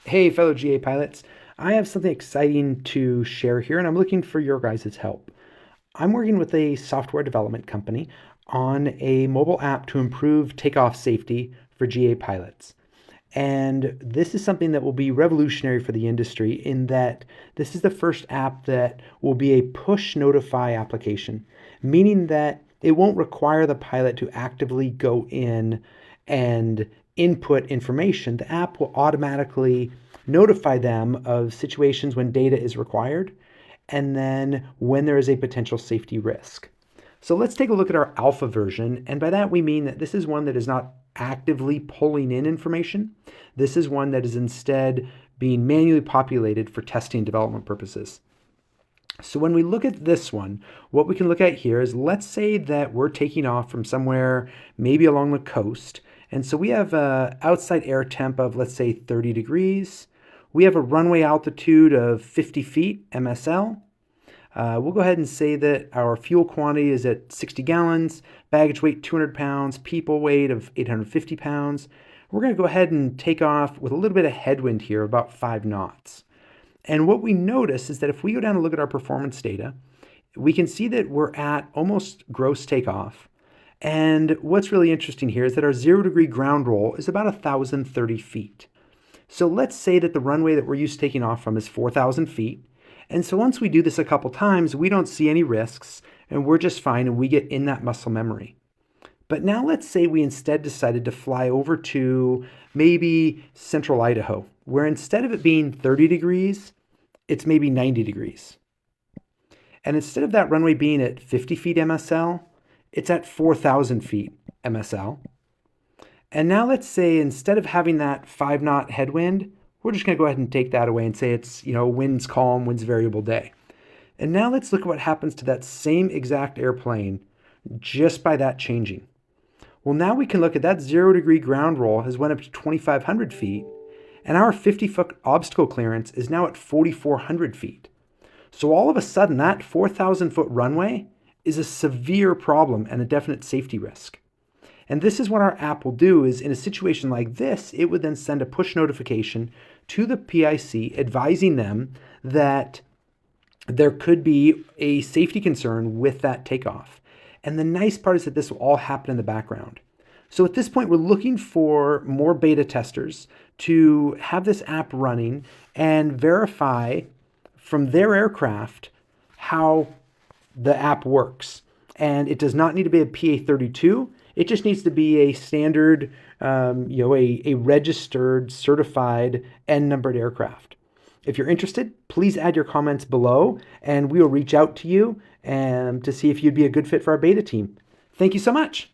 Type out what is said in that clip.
Hey, fellow GA pilots. I have something exciting to share here, and I'm looking for your guys' help. I'm working with a software development company on a mobile app to improve takeoff safety for GA pilots. And this is something that will be revolutionary for the industry in that this is the first app that will be a push notify application, meaning that it won't require the pilot to actively go in and input information. The app will automatically notify them of situations when data is required and then when there is a potential safety risk. So let's take a look at our alpha version. And by that, we mean that this is one that is not actively pulling in information. This is one that is instead being manually populated for testing and development purposes. So when we look at this one, what we can look at here is, let's say that we're taking off from somewhere, maybe along the coast. And so we have an outside air temp of, let's say, 30 degrees. We have a runway altitude of 50 feet MSL. We'll go ahead and say that our fuel quantity is at 60 gallons, baggage weight 200 pounds, people weight of 850 pounds. We're going to go ahead and take off with a little bit of headwind here, about 5 knots. And what we notice is that if we go down and look at our performance data, we can see that we're at almost gross takeoff. And what's really interesting here is that our 0-degree ground roll is about 1,030 feet. So let's say that the runway that we're used to taking off from is 4,000 feet. And so once we do this a couple times, we don't see any risks and we're just fine and we get in that muscle memory. But now let's say we instead decided to fly over to maybe central Idaho, where instead of it being 30 degrees, it's maybe 90 degrees. And instead of that runway being at 50 feet MSL, it's at 4,000 feet MSL. And now let's say instead of having that 5-knot headwind, we're just going to go ahead and take that away and say it's, winds calm, winds variable day. And now let's look at what happens to that same exact airplane just by that changing. Well, now we can look at that 0-degree ground roll has went up to 2,500 feet, and our 50-foot obstacle clearance is now at 4,400 feet. So all of a sudden, that 4,000-foot runway is a severe problem and a definite safety risk. And this is what our app will do is, in a situation like this, it would then send a push notification to the PIC advising them that there could be a safety concern with that takeoff. And the nice part is that this will all happen in the background. So at this point, we're looking for more beta testers to have this app running and verify from their aircraft how the app works. And it does not need to be a PA32. It just needs to be a standard, a registered, certified, N-numbered aircraft. If you're interested, please add your comments below, and we will reach out to you to see if you'd be a good fit for our beta team. Thank you so much.